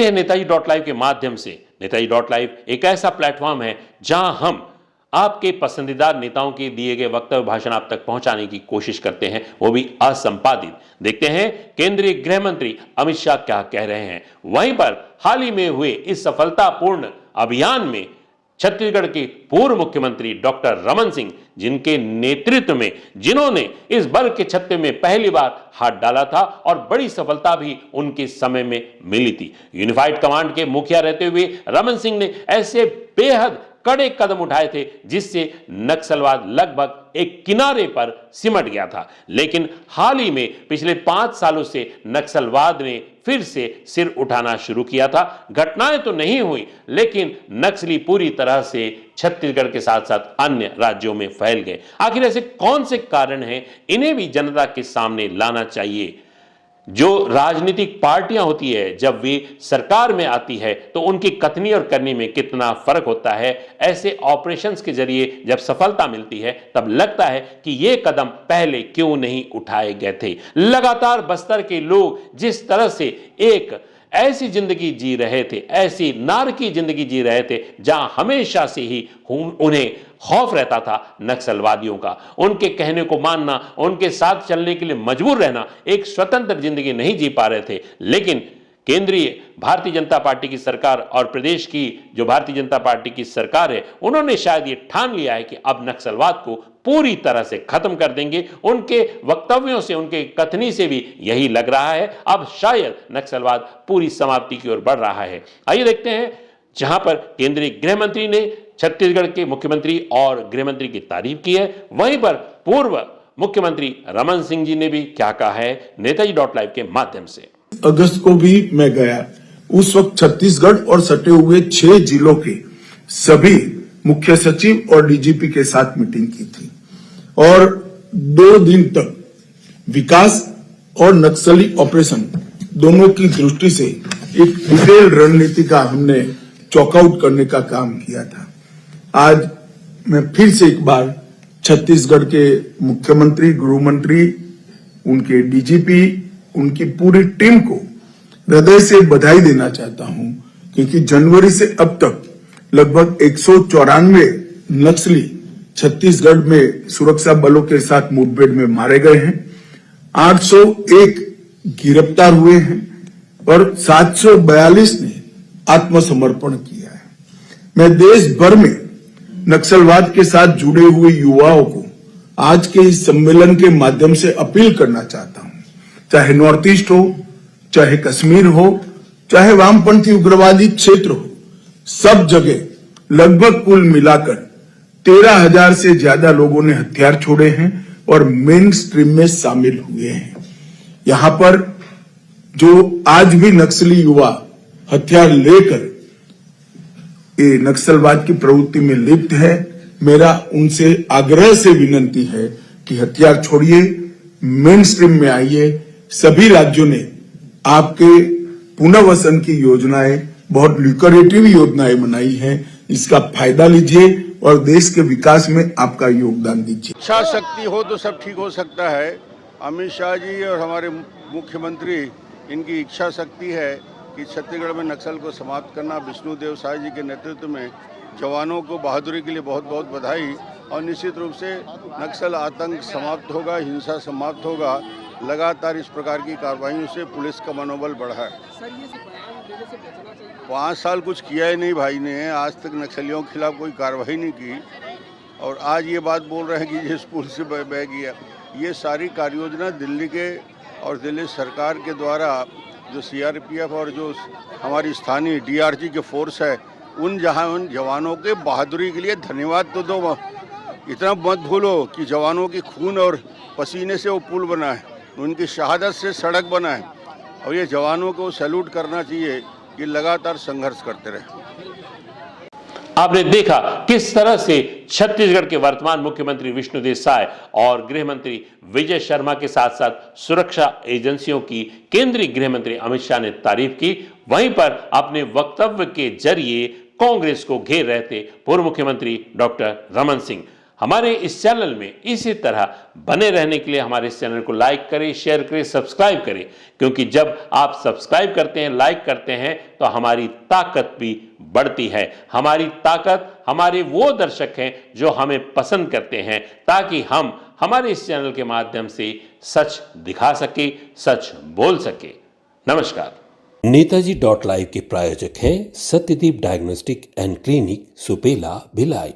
हैं नेताजी.लाइव के माध्यम से। नेताजी.लाइव एक ऐसा प्लेटफॉर्म है जहां हम आपके पसंदीदा नेताओं के दिए गए वक्तव्य भाषण आप तक पहुंचाने की कोशिश करते हैं, वो भी असंपादित। देखते हैं केंद्रीय गृह मंत्री अमित शाह क्या कह रहे हैं। वहीं पर हाल ही में हुए इस सफलतापूर्ण अभियान में छत्तीसगढ़ के पूर्व मुख्यमंत्री डॉक्टर रमन सिंह, जिनके नेतृत्व में जिन्होंने इस बल के छत्ते में पहली बार हाथ डाला था और बड़ी सफलता भी उनके समय में मिली थी। यूनिफाइड कमांड के मुखिया रहते हुए रमन सिंह ने ऐसे बेहद कड़े कदम उठाए थे जिससे नक्सलवाद लगभग एक किनारे पर सिमट गया था। लेकिन हाल ही में पिछले 5 सालों से नक्सलवाद ने फिर से सिर उठाना शुरू किया था। घटनाएं तो नहीं हुई, लेकिन नक्सली पूरी तरह से छत्तीसगढ़ के साथ साथ अन्य राज्यों में फैल गए। आखिर ऐसे कौन से कारण हैं, इन्हें भी जनता के सामने लाना चाहिए। जो राजनीतिक पार्टियां होती है, जब वे सरकार में आती है तो उनकी कथनी और करनी में कितना फर्क होता है। ऐसे ऑपरेशंस के जरिए जब सफलता मिलती है तब लगता है कि ये कदम पहले क्यों नहीं उठाए गए थे। लगातार बस्तर के लोग जिस तरह से एक ऐसी जिंदगी जी रहे थे, ऐसी नारकी जिंदगी जी रहे थे जहां हमेशा से ही उन्हें खौफ रहता था नक्सलवादियों का। उनके कहने को मानना, उनके साथ चलने के लिए मजबूर रहना, एक स्वतंत्र जिंदगी नहीं जी पा रहे थे। लेकिन केंद्रीय भारतीय जनता पार्टी की सरकार और प्रदेश की जो भारतीय जनता पार्टी की सरकार है, उन्होंने शायद ये ठान लिया है कि अब नक्सलवाद को पूरी तरह से खत्म कर देंगे। उनके वक्तव्यों से, उनके कथनी से भी यही लग रहा है। अब शायद नक्सलवाद पूरी समाप्ति की ओर बढ़ रहा है। आइए देखते हैं, जहां पर केंद्रीय गृह मंत्री ने छत्तीसगढ़ के मुख्यमंत्री और गृह मंत्री की तारीफ की है, वहीं पर पूर्व मुख्यमंत्री रमन सिंह जी ने भी क्या कहा है नेताजी.लाइव के माध्यम से। अगस्त को भी मैं गया, उस वक्त छत्तीसगढ़ और सटे हुए 6 जिलों के सभी मुख्य सचिव और डीजीपी के साथ मीटिंग की थी और 2 दिन तक विकास और नक्सली ऑपरेशन दोनों की दृष्टि से एक डिटेल रणनीति का हमने चॉकआउट करने का काम किया था। आज मैं फिर से एक बार छत्तीसगढ़ के मुख्यमंत्री, गृह मंत्री, उनके डीजीपी, उनकी पूरी टीम को हृदय से बधाई देना चाहता हूं, क्योंकि जनवरी से अब तक लगभग 194 नक्सली छत्तीसगढ़ में सुरक्षा बलों के साथ मुठभेड़ में मारे गए हैं, 801 गिरफ्तार हुए हैं और 742 ने आत्मसमर्पण किया है। मैं देश भर में नक्सलवाद के साथ जुड़े हुए युवाओं को आज के इस सम्मेलन के माध्यम से अपील करना चाहता हूं, चाहे नॉर्थ ईस्ट हो, चाहे कश्मीर हो, चाहे वामपंथी उग्रवादी क्षेत्र हो, सब जगह लगभग कुल मिलाकर 13,000 से ज्यादा लोगों ने हथियार छोड़े हैं और मेन स्ट्रीम में शामिल हुए हैं। यहां पर जो आज भी नक्सली युवा हथियार लेकर ये नक्सलवाद की प्रवृत्ति में लिप्त है, मेरा उनसे आग्रह से विनती है कि हथियार छोड़िए, मेन स्ट्रीम में आइए। सभी राज्यों ने आपके पुनर्वसन की योजनाएं, बहुत ल्यूक्रेटिव योजनाएं बनाई हैं, इसका फायदा लीजिए और देश के विकास में आपका योगदान दीजिए। इच्छा शक्ति हो तो सब ठीक हो सकता है। अमित शाह जी और हमारे मुख्यमंत्री, इनकी इच्छा शक्ति है कि छत्तीसगढ़ में नक्सल को समाप्त करना। विष्णुदेव साय जी के नेतृत्व में जवानों को बहादुरी के लिए बहुत बहुत बधाई। और निश्चित रूप से नक्सल आतंक समाप्त होगा, हिंसा समाप्त होगा। लगातार इस प्रकार की कार्रवाइयों से पुलिस का मनोबल बढ़ा है। 5 साल कुछ किया ही नहीं भाई ने, आज तक नक्सलियों के खिलाफ कोई कार्रवाई नहीं की और आज ये बात बोल रहे हैं कि जिस पुल से बह गया। ये सारी कार्ययोजना दिल्ली के और दिल्ली सरकार के द्वारा जो सीआरपीएफ और जो हमारी स्थानीय डीआरजी के फोर्स है, उन जवानों के बहादुरी के लिए धन्यवाद तो दो। इतना मत भूलो कि जवानों की खून और पसीने से वो पुल बना है, उनकी शहादत से सड़क बना है और ये जवानों को सैल्यूट करना चाहिए कि लगातार संघर्ष करते रहे। आपने देखा किस तरह से छत्तीसगढ़ के वर्तमान मुख्यमंत्री विष्णुदेव साय और गृह मंत्री विजय शर्मा के साथ साथ सुरक्षा एजेंसियों की केंद्रीय गृह मंत्री अमित शाह ने तारीफ की। वहीं पर अपने वक्तव्य के जरिए कांग्रेस को घेर रहे थे पूर्व मुख्यमंत्री डॉक्टर रमन सिंह। हमारे इस चैनल में इसी तरह बने रहने के लिए हमारे इस चैनल को लाइक करें, शेयर करें, सब्सक्राइब करें, क्योंकि जब आप सब्सक्राइब करते हैं, लाइक करते हैं तो हमारी ताकत भी बढ़ती है। हमारी ताकत हमारे वो दर्शक हैं जो हमें पसंद करते हैं, ताकि हम हमारे इस चैनल के माध्यम से सच दिखा सके, सच बोल सके। नमस्कार। नेताजी.live के प्रायोजक हैं Satyadeep diagnostic and clinic, Supela, Bhilai.